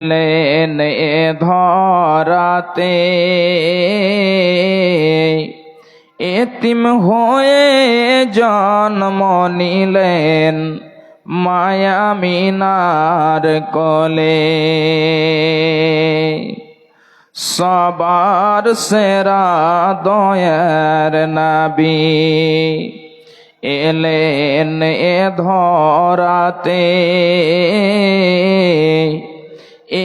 Lane এ ধরাতে এতিম হয়ে জন্ম নিলেন মায়া মিনার কোলে। সবার সেরা দয়ার নবী এলেন এ ধরাতে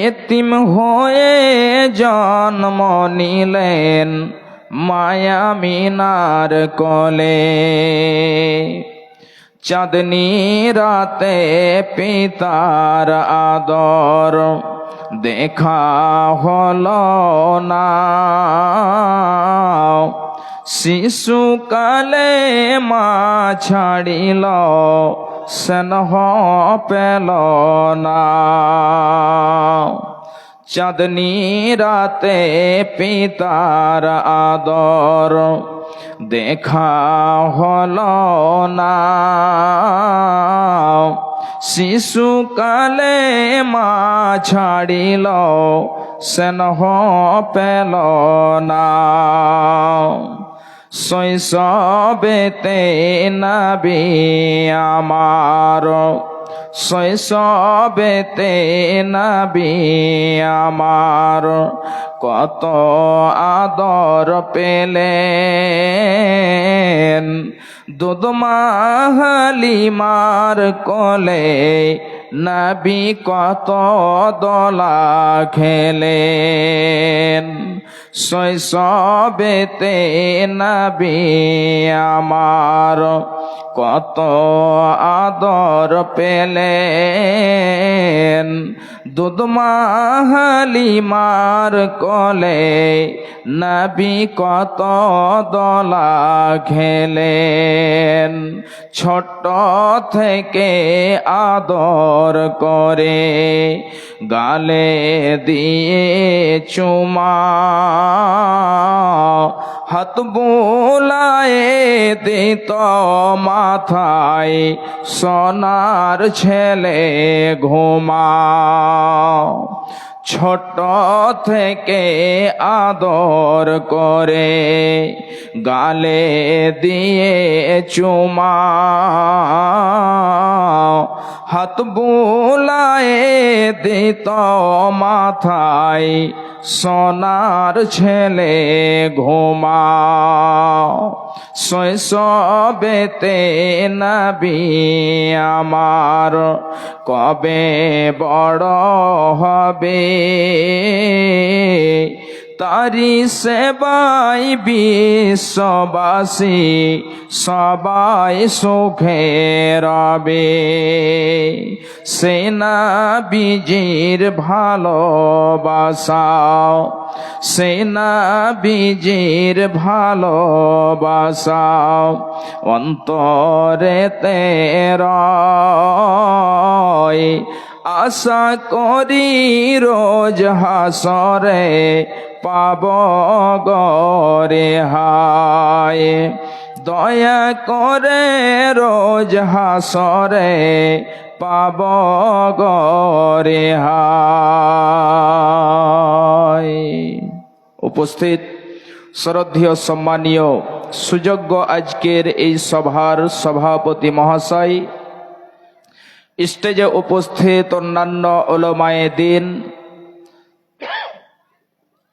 এতিম হয়ে জন্ম নিলেন মায়া মিনার কোলে। চাঁদনি রাতে পিতার আদর দেখা হলো না, শিশুকালে মা ছাড়িল স্নেহ পেল না। চাঁদনি রাতে পিতার আদর দেখা হলো না, শিশুকালে মা ছাড়িল স্নেহ পেল না। শৈশবেতে নবী আমার, শৈশবেতে নবী আমার কত আদর পেলেন। দুধমা হালিমার কোলে নবী কত দোলা খেলেন। শৈশবেতে নবী আমার কত আদর পেলেন। দুধমা হালিমার কোলে নবী কত দোলা খেলেন। ছোট থেকে আদর করে গালে দিয়ে চুমা, হাত বুলায়ে দিত মাথায় সোনার ছেলে ঘুমা। ছোট থেকে আদর করে গালে দিয়ে চুমা, হাত বুলায়ে দিত মাথায় সোনার ছেলে ঘুমা। শৈশবেতে নবী আমার কবে বড় হবে, তারি সেবাই বিশ্ববাসী সবাই সুখে রবে। সে নবীজির ভালোবাসা, সে নবীজির ভালোবাসা অন্তরেতে রয়। আশা করি রোজ হাসরে পাব গরে হায়। দয়া করে রোজ হাসরে পাব গরে হায়। উপস্থিত শ্রদ্ধেয় সম্মানীয় সুযোগ্য আজকের এই সভার সভাপতি মহাশয়, স্টেজে উপস্থিত অন্যান্য উলামায়ে দ্বীন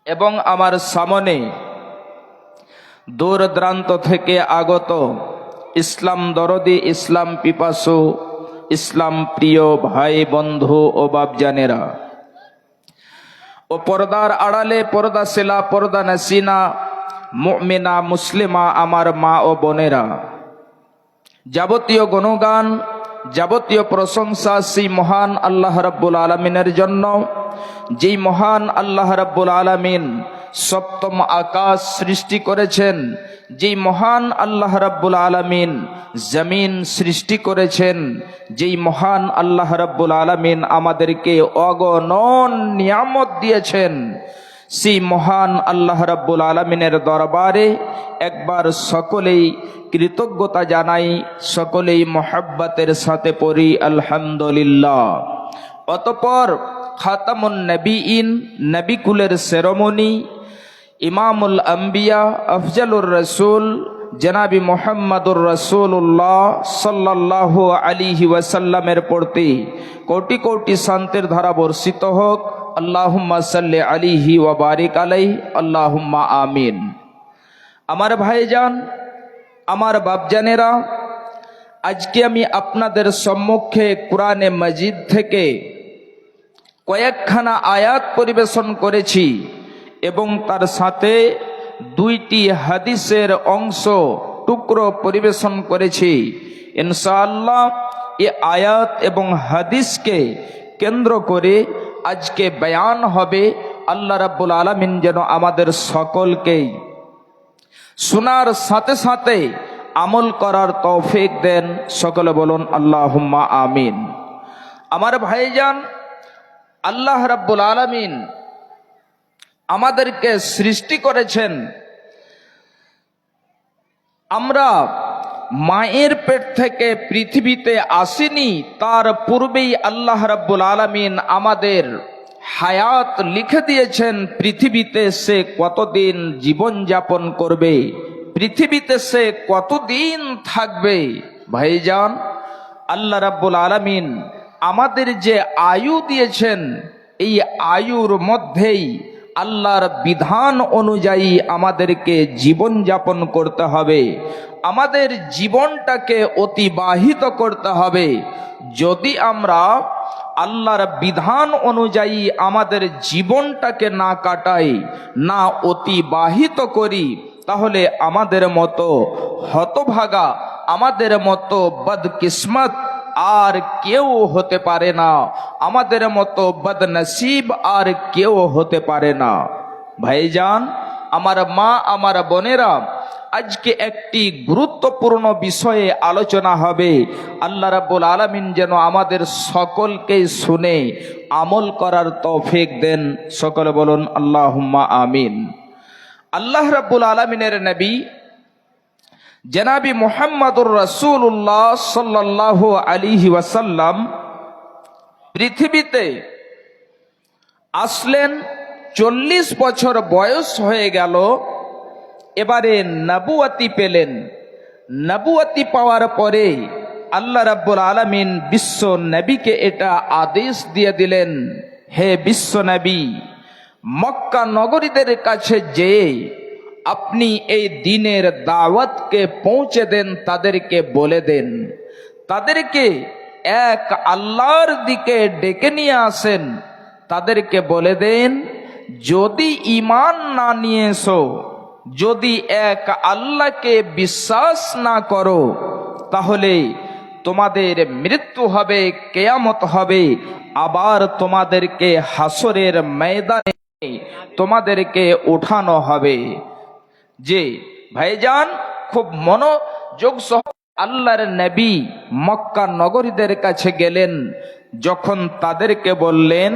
এবং আমার সামনে দূর দূরান্ত থেকে আগত ইসলাম দরদি, ইসলাম পিপাসু, ইসলাম প্রিয় ভাই বন্ধু ও বাপজানেরা ও পর্দার আড়ালে পর্দাশীলা পর্দা নাসিনা মুমিনা মুসলিমা আমার মা ও বোনেরা, যাবতীয় গুণগান, যাবতীয় প্রশংসা সেই মহান আল্লাহ রাব্বুল আলামিনের জন্য, যেই মহান আল্লাহ রাব্বুল আলামিন সপ্তম আকাশ সৃষ্টি করেছেন, যেই মহান আল্লাহ রাব্বুল আলামিন জমিন সৃষ্টি করেছেন, যেই মহান আল্লাহ রাব্বুল আলামিন আমাদেরকে অগণন নিয়ামত দিয়েছেন, সেই মহান আল্লাহ রাব্বুল আলামিনের দরবারে একবার সকলেই কৃতজ্ঞতা জানাই, সকলেই মোহাব্বতের সাথে পড়ি আলহামদুলিল্লাহ। অতঃপর খাতামুন নবীন, নবী কুলের সেরোমনি, ইমামুল আম্বিয়া, আফজালুর রসুল জনাবি মোহাম্মদুর রসুল্লাহ সাল্লাল্লাহু আলাইহি ওয়াসাল্লামের প্রতি কোটি কোটি শান্তির ধারা বর্ষিত হোক। আল্লাহুম্মা সাল্লি আলাইহি ওয়া বারিক আলাইহি, আল্লাহুম্মা আমিন। আমার ভাইজান, আমার বাপজানেরা, আজকে আমি আপনাদের সম্মুখে কোরআনে মাজিদ থেকে কয়েকখানা আয়াত পরিবেশন করেছি এবং তার সাথে দুইটি হাদিসের অংশ টুকরো পরিবেশন করেছি। ইনশাআল্লাহ এই আয়াত এবং হাদিসকে কেন্দ্র করে আজকে বয়ান হবে। আল্লাহ রাব্বুল আলামিন যেন আমাদের সকলকেই শোনার সাথে সাথে আমল করার তৌফিক দেন। সকলে বলুন আল্লাহুম্মা আমিন। আমার ভাইজান, আল্লাহ রাব্বুল আলামিন আমাদেরকে সৃষ্টি করেছেন। আমরা মায়ের পেট থেকে পৃথিবীতে আসিনি, তার পূর্বেই আল্লাহ রাব্বুল আলামিন আমাদের হায়াত লিখে দিয়েছেন। পৃথিবীতে সে কতদিন জীবন যাপন করবে, পৃথিবীতে সে কতদিন থাকবে। ভাইজান, আল্লাহ রাব্বুল আলামিন আমাদের যে আয়ু দিয়েছেন, এই আয়ুর মধ্যেই আল্লাহর বিধান অনুযায়ী আমাদেরকে জীবন যাপন করতে হবে, আমাদের জীবনটাকে অতিবাহিত করতে হবে। যদি আমরা আল্লাহর বিধান অনুযায়ী আমাদের জীবনটাকে না কাটাই, না অতিবাহিত করি, তাহলে আমাদের মতো হতভাগা, আমাদের মতো বদকিসমত আর কেউ হতে পারে না, আমাদের মতো বদনসিব আর কেউ হতে পারে না। ভাইজান, আমার মা, আমার বোনেরা, আজকে একটি গুরুত্বপূর্ণ বিষয়ে আলোচনা হবে। আল্লাহ রাব্বুল আলামিন যেন আমাদের সকলকে শুনে আমল করার তৌফিক দেন। সকলে বলুন আল্লাহুম্মা আমিন। আল্লাহ রাব্বুল আলামিনের নবী জনাবি মুহাম্মদুর রাসূলুল্লাহ সাল্লাল্লাহু আলাইহি ওয়াসাল্লাম পৃথিবীতে আসলেন। 40 বছর বয়স হয়ে গেল, এবারে নবুয়তি পেলেন। নবুয়তি পাওয়ার পরে আল্লাহ রাব্বুল আলামিন বিশ্ব নবীকে এটা আদেশ দিয়ে দিলেন, হে বিশ্ব নবী, মক্কা নগরীদের কাছে যেয়ে আপনি এই দ্বীনের দাওয়াতকে পৌঁছে দেন, তাদেরকে বলে দেন, তাদেরকে এক আল্লাহর দিকে ডেকে নিয়ে আসেন। তাদেরকে বলে দেন, যদি ঈমান না নিয়ে এসো, যদি এক আল্লাহকে বিশ্বাস না করো, তাহলে তোমাদের মৃত্যু হবে, কিয়ামত হবে, আবার তোমাদেরকে হাসরের ময়দানে তোমাদেরকে উঠানো হবে। যে ভাইজান, খুব মনোযোগ সহ আল্লাহর নবী মক্কা নগরীদের কাছে গেলেন। যখন তাদেরকে বললেন,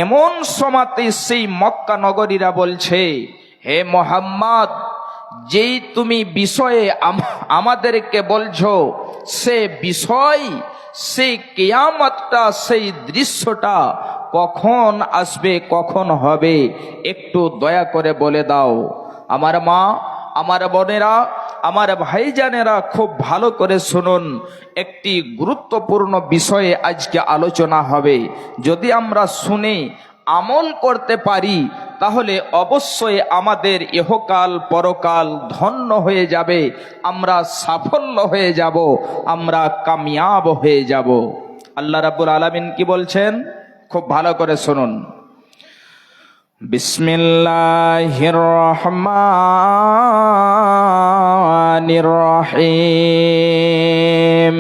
এমন সময়তে সেই মক্কা নগরীরা বলছে, হে মুহাম্মদ, যেই তুমি বিষয়ে আমাদেরকে বলছো, সে বিষয়, সেই কিয়ামতটা, সেই দৃশ্যটা কখন আসবে, কখন হবে, একটু দয়া করে বলে দাও। আমার মা, আমার বোনেরা, আমার ভাইজানেরা, খুব ভালো করে শুনুন। একটি গুরুত্বপূর্ণ বিষয়ে আজকে আলোচনা হবে। যদি আমরা শুনে আমল করতে পারি, তাহলে অবশ্যই আমাদের ইহকাল পরকাল ধন্য হয়ে যাবে, আমরা সাফল্য হয়ে যাব, আমরা কামিয়াব হয়ে যাব। আল্লাহ রাব্বুল আলামিন কি বলছেন, খুব ভালো করে শুনুন। বিসমিল্লাহির রহমানির রহিম।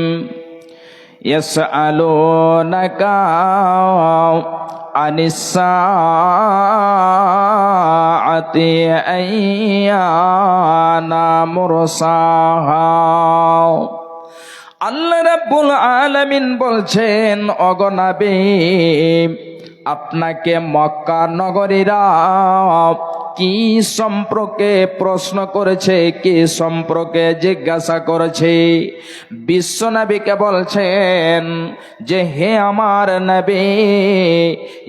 ইয়াসআলুনাকা আনিস সাআতি আইয়ানা মুরসাহা। আল্লাহ রাব্বুল আলামিন বলছেন, ওগো নবী, আপনাকে মক্কা নগরীরা কি সম্পর্কে প্রশ্ন করেছে, কি সম্পর্কে জিজ্ঞাসা করেছে? বিশ্ব নবীকে বলছেন যে হে আমার নবী,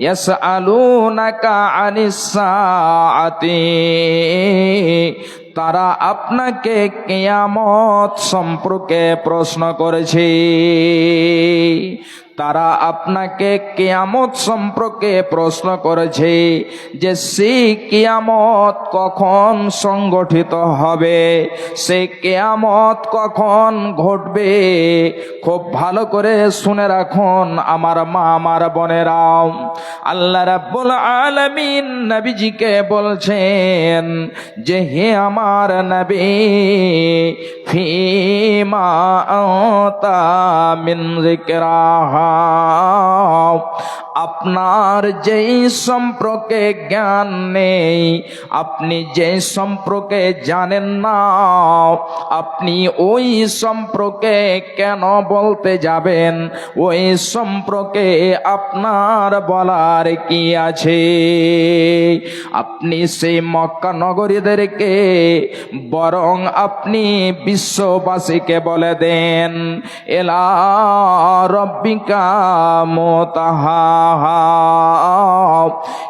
ইয়াসআলুনাকা আনিস সাআতি, তারা আপনাকে কিয়ামত সম্পর্কে প্রশ্ন করেছে। তারা আপনাকে কিয়ামত সম্পর্কে প্রশ্ন করেছে যে সেই কিয়ামত কখন সংগঠিত হবে, সেই কিয়ামত কখন ঘটবে। খুব ভালো করে শুনে রাখুন আমার মা, আমার বোনেরাও। আল্লাহ রাব্বুল আলামিন নবীজিকে বলছেন যে হে আমার নবী, ফিমা আতা মিন যিকরাহা, আপনার যেই সম্পর্কে জ্ঞান নেই, আপনি যেই সম্পর্কে জানেন না, আপনি ওই সম্পর্কে কেন বলতে যাবেন? ওই সম্পর্কে আপনার বলার কি আছে? আপনি সেই মক্কা নগরীদেরকে বরং আপনি বিশ্ববাসীকে বলে দেন, এলা রব্বিকা মুতাহা,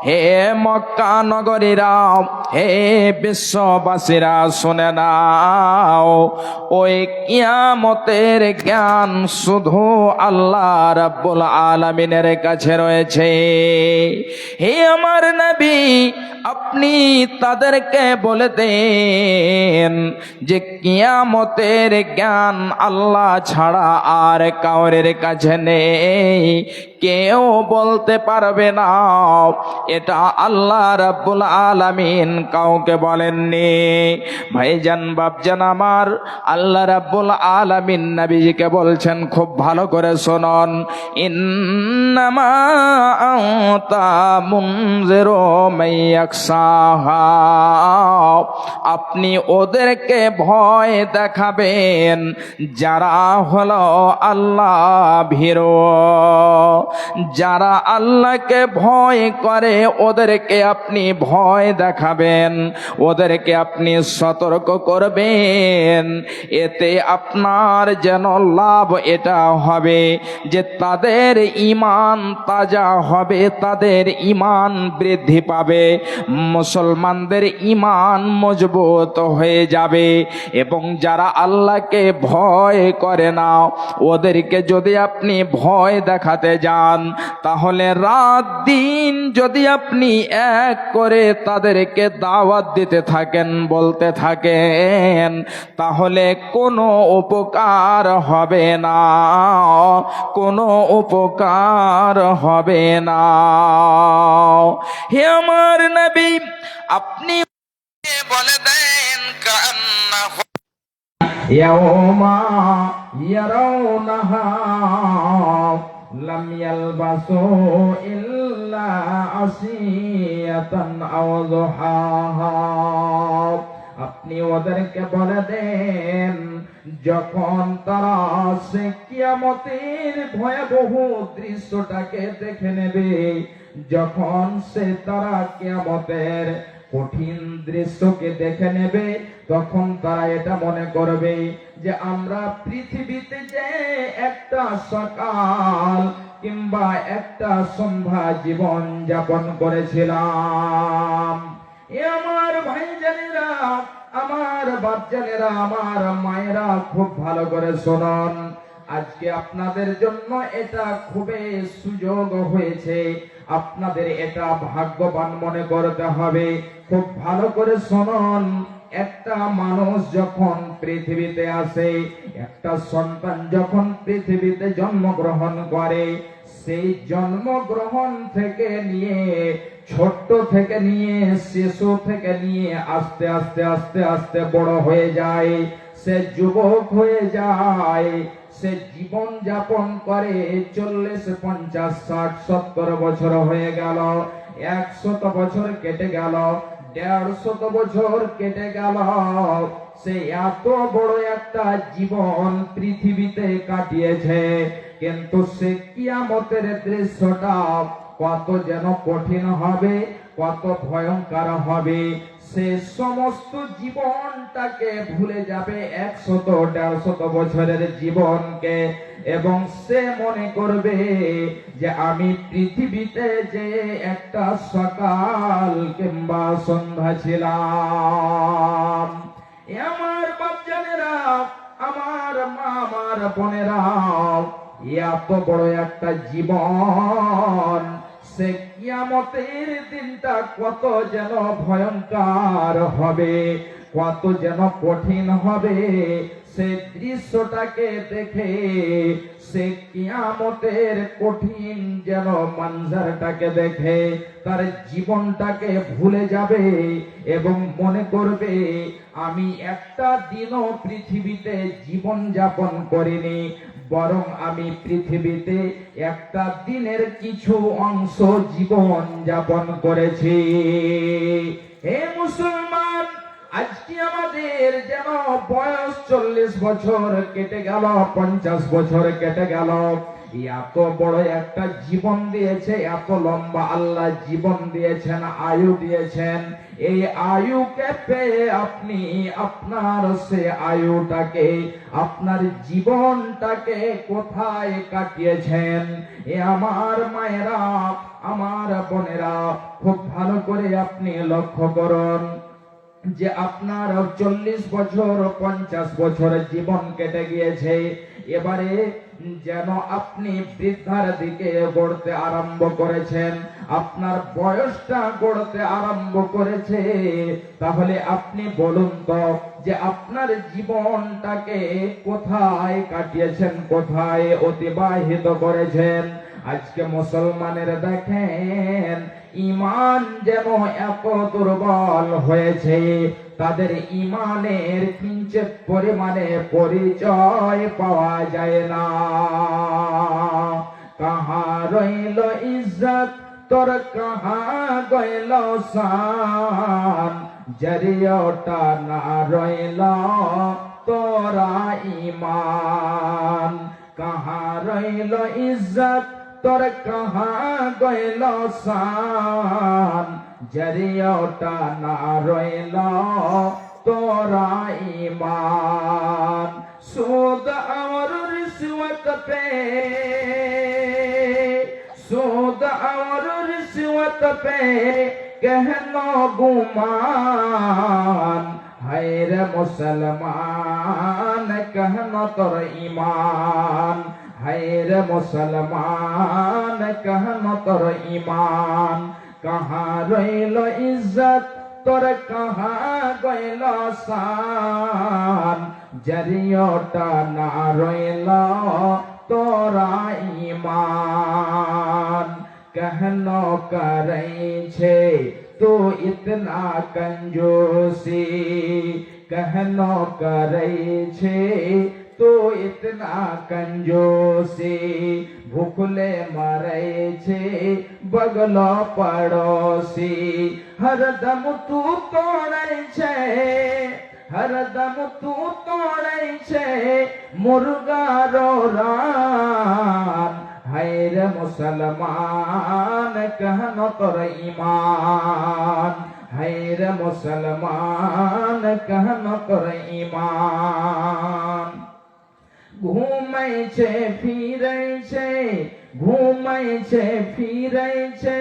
হে মক্কা নগরীরা, হে বিশ্ববাসীরা শুনে নাও, ওই কিয়ামতের জ্ঞান শুধু আল্লাহ রাব্বুল আলামিনের কাছে রয়েছে। হে আমার নবী, আপনি তাদেরকে বলে দেন যে কিয়ামতের জ্ঞান আল্লাহ ছাড়া আর কাউরের কাছে নেই, কেউ বলতে পারবে না। এটা আল্লাহ রাব্বুল আলামিন কাউকে বলেননি। ভাইজান বাপজান আমার, আল্লাহ রাব্বুল আলামিন নবীজিকে বলছেন, খুব ভালো করে শুনুন, ইন্নামা আনতা মুনজিরু মাইয়াকসাহা, আপনি ওদেরকে ভয় দেখাবেন যারা হলো আল্লাহ ভীরু, যারা আল্লাহকে ভয় করে ওদেরকে আপনি ভয় দেখাবেন, ওদেরকে আপনি সতর্ক করবেন। এতে আপনার যেন লাভ এটা হবে যে তাদের ঈমান তাজা হবে, তাদের ঈমান বৃদ্ধি পাবে, মুসলমানদের ঈমান মজবুত হয়ে যাবে। এবং যারা আল্লাহকে ভয় করে না, ওদেরকে যদি আপনি ভয় দেখাতে যান, তাহলে রাত দিন যদি আপনি এক করে তাদেরকে দাওয়াত দিতে থাকেন, বলতে থাকেন, তাহলে কোনো উপকার হবে না, কোনো উপকার হবে না। হে আমার নবী, আপনি বলে দেন কান্নাহু ইয়াওমা ইয়ারাউনাহা লাম ইয়ালবাসু ইল্লা আসিয়াতান আও যুহাহা, আপনি ওদেরকে বলে দেন যখন তারা সে কিয়ামতের ভয়াবহ দৃশ্যটাকে দেখে নেবে, যখন সে তারা কিয়ামতের কঠিন দৃশ্যকে দেখে নেবে, তখন তারা এটা মনে করবে যে আমরা পৃথিবীতে যে একটা সকাল কিংবা একটা সন্ধ্যা জীবন যাপন করেছিলাম। এ আমার ভাইজানেরা, আমার বাচ্চানেরা, আমার মায়েরা, খুব ভালো করে শুনুন। আজকে আপনাদের জন্য এটা খুবই সুযোগ হয়েছে, আপনাদের এটা ভাগ্যবান মনে করতে হবে। খুব ভালো করে শুনুন, একটা মানুষ যখন পৃথিবীতে আসে, একটা সন্তান যখন পৃথিবীতে জন্মগ্রহণ করে, সেই জন্মগ্রহণ থেকে নিয়ে, ছোট্ট থেকে নিয়ে, শিশু থেকে নিয়ে আস্তে আস্তে আস্তে আস্তে বড় হয়ে যায়, সে যুবক হয়ে যায়, সে জীবন যাপন করে 40, 50, 60, 70 বছর হয়ে গেল, 100 বছর কেটে গেল, 150 বছর কেটে গেল, সে এত বড় একটা জীবন পৃথিবীতে কাটিয়েছে, কিন্তু সে কিয়ামতের দৃশ্যটা কত যেন কঠিন হবে, কত ভয়ঙ্কর হবে। সে সমস্ত জীবনটাকে ভুলে যাবে 100-150 বছরের জীবনকে, এবং সে মনে করবে যে আমি পৃথিবীতে যে একটা সকাল কিংবা সন্ধ্যা ছিলাম। আমার বাপজানেরা, আমার মা, আমার বোনেরা, এত বড় একটা জীবন, সে কিয়ামতের দিনটা কত যেন ভয়ঙ্কর হবে, কত যেন কঠিন হবে। সে দৃশ্যটাকে দেখে সে কিয়ামতের কঠিন যেন মঞ্জারটাকে দেখে তার জীবনটাকে ভুলে যাবে এবং মনে করবে আমি একটা দিনও পৃথিবীতে জীবন যাপন করিনি, বরং আমি পৃথিবীতে একটা দিনের কিছু অংশ জীবন যাপন করেছি। হে মুসলমান, আজকে আমাদের যেন বয়স 40 বছর কেটে গেল, 50 বছর কেটে গেল। এত বড় একটা জীবন দিয়েছে, এত লম্বা আল্লাহ জীবন দিয়েছেন, আয়ু দিয়েছেন। এই আয়ুকে পেয়ে আপনি আপনার সে আয়ুটাকে, আপনার জীবনটাকে কোথায় কাটিয়েছেন? এ আমার মায়েরা, আমার বোনেরা, খুব ভালো করে আপনি লক্ষ্য করুন যে আপনার 40 বছর 50 বছরের জীবন কেটে গিয়েছে। এবারে যেন আপনি বৃদ্ধার দিকে গড়তে আরম্ভ করেছেন, আপনার বয়সটা গড়তে আরম্ভ করেছে। তাহলে আপনি বলুন তো যে আপনার জীবনটাকে কোথায় কাটিয়েছেন, কোথায় অতিবাহিত করেছেন? আজকে মুসলমানের দেখেন ঈমান যেন এত দুর্বল হয়েছে, তাদের ঈমানের কিঞ্চিত পরিমাণে পরিচয় পাওয়া যায় না। কাহা রইল ইজ্জত তোর, কাহা গইল শান, জরিয়টা না রইল তোরা ঈমান। কাহা রইল ইজ্জত তোর, কাহা গইল শান, জরিয়টা না রইল তোরা ঈমান। সুদ और रिश्वत पे, সুদ और रिश्वत पे कहनो गुमान, हैर मुसलमान कहनो तोर ईमान, हैर मुसलमान कहनो तोर ईमान। कहाँ रइल इज्जत তোর, কাহা গইল শান, জরিয়টা না রইল তোরা ঈমান। কেন করেছে তো ইতনা कंजूसी, কেন করেছে তো ইতনা कंजूसी। भूखले मरे छे बगल पड़ोसी, हरदम तू तोड़े छे, हरदम तू तोड़े छे मुर्गा रो रान। हैर मुसलमान कहनो तोर ईमान, हैर मुसलमान कहनो तोर ईमान। घूमै छे फिरै छे, घूमै छे फिरै छे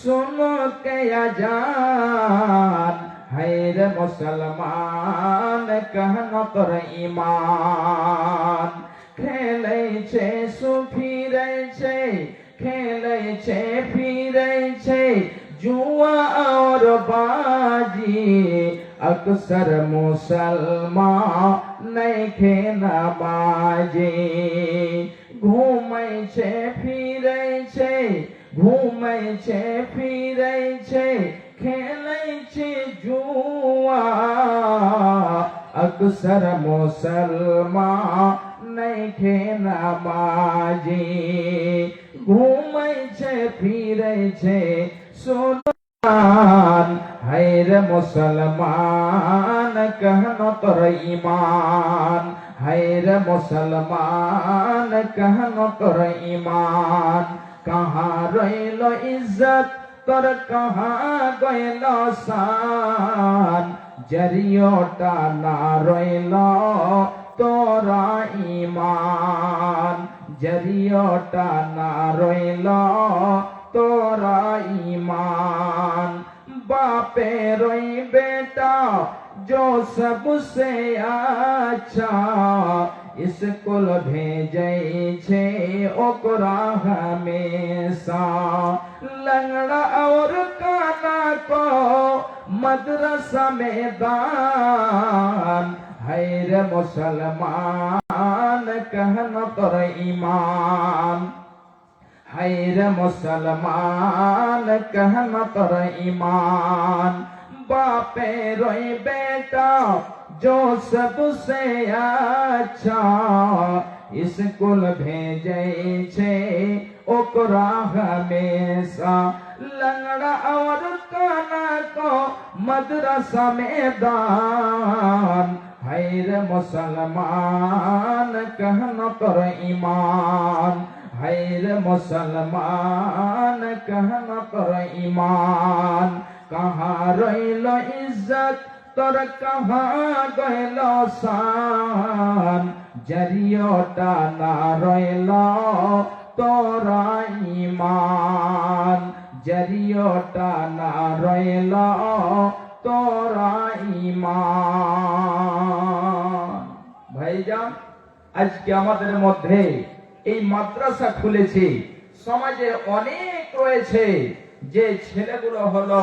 सुनो के अजान। हैर मुसलमान कहनो तोर ईमान। खेलै छे सु फिरै छे, खेलै छे फिरै छे जुआ और बाजी। अक्सर मुसलमान नैखे नमाजी। घूमै छे फिरै छे, घूमै छे फिरै छे खेलै छे जुआ। अक्सर मुसलमान नैखे नमाजी। घूमै छे फिरै छे सुल्तान, हैर मुसलमान कहनो तोर ईमान, हैर मुसलमान कहनो तोर ईमान। কাহা রইল ইজ্জত তোর কাহা গইল শান জরিয়টা না রইল তোরা ঈমান জরিয়টা না রইল তোরা ঈমান বাপে রই বেটা जो सबसे अच्छा स्कूल भेजे छे ओकरा हमेशा लंगड़ा और काना को मदरसा में दान है रे मुसलमान कहना तोर ईमान है रे मुसलमान कहना तोर ईमान बापे रोई बेटा जो सबसे अच्छा स्कूल भेजे छे ओकरा हमेशा लंगड़ा और काना को मदरसा में दान है रे मुसलमान कहना तोर ईमान है रे मुसलमान कहना तोर ईमान कहाँ रइल इज्जत तोर कहाँ गइल शान जरियटा ना रइल तोरा ईमान जरियटा ना रइल तोरा ईमान ভাইজান আজকে আমাদের মধ্যে এই মাদ্রাসা খুলেছে সমাজে অনেক রয়েছে যে ছেলেগুলো হলো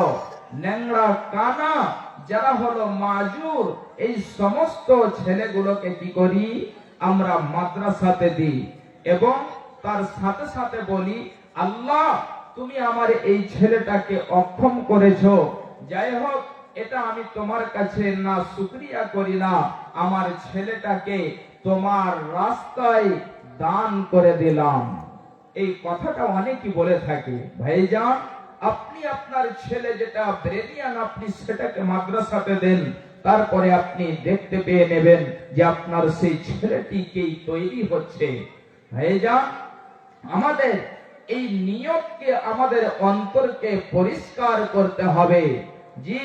ন্যাংরা কানা যারা হলো মাজুর এই সমস্ত ছেলেগুলোকে কি করি আমরা মাদ্রাসাতে দিই এবং তার সাথে সাথে বলি আল্লাহ তুমি আমার এই ছেলেটাকে অক্ষম করেছো যাই হোক এটা আমি তোমার কাছে না শুকরিয়া করি না আমার ছেলেটাকে তোমার রাস্তায় দান করে দিলাম এই কথাটা অনেকেই বলে থাকে ভাইজান আপনি আপনার ছেলে যেটা ব্রেনিয়ান আপনি সেটাকে মাদ্রাসাতে দেন তারপরে আপনি দেখতে পেয়ে নেবেন যে আপনার সেই ছেলেটিকেই তৈরি হচ্ছে ভাইজান আমাদের এই নিয়তকে আমাদের অন্তরকে পরিষ্কার করতে হবে জি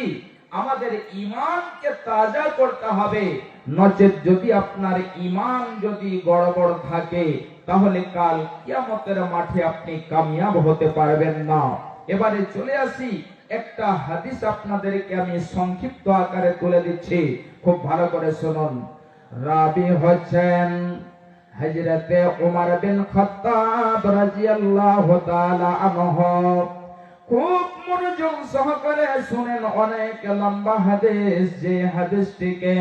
আমাদের ঈমানকে তাজা করতে হবে নচেত যদি আপনার ঈমান যদি গড়বড় থাকে তাহলে কাল কিয়ামতের মাঠে আপনি কামিয়াব হতে পারবেন না এবারে চলে আসি একটা হাদিস আপনাদেরকে আমি সংক্ষিপ্ত আকারে তুলে দিচ্ছি খুব ভালো করে শুনুন রাবি হচ্ছেন হযরতে উমর বিন খাত্তাব রাদিয়াল্লাহু তাআলা আনহু খুব মনোযোগ সহকারে শুনেন অনেক লম্বা হাদিস যে হাদিসটিকে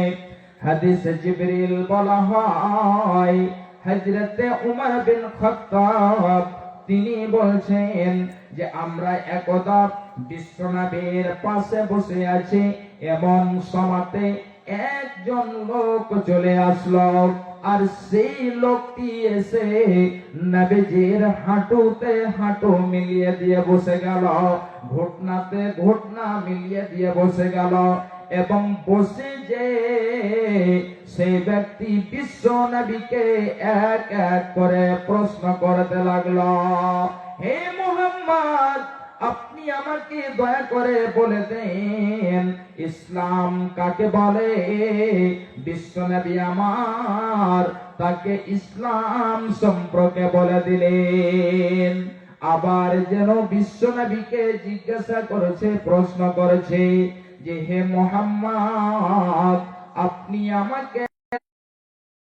হাদিসে জিবরিল বলা হয় হযরতে উমর বিন খাত্তাব তিনি বলছেন যে আমরা একদা বিশ্বনবীর পাশে বসে আছি এমন সময়তে একজন লোক চলে আসলো আর সেই লোকটি এসে নবীজির হাঁটুতে হাঁটু মিলিয়ে দিয়ে বসে গেল ঘটনাতে ঘটনা মিলিয়ে দিয়ে বসে গেল এবং বসে যে সেই ব্যক্তি বিশ্ব নবীকে এক এক করে প্রশ্ন করতে লাগলো হে মুহাম্মদ আপনি আমাকে দয়া করে বলে দেন ইসলাম কাকে বলে বিশ্ব নবী আমার তাকে ইসলাম সম্পর্কে বলে দিলেন আবার যেন বিশ্ব নবীকে জিজ্ঞাসা করেছে প্রশ্ন করেছে যে হে মুহাম্মদ আপনি আমাকে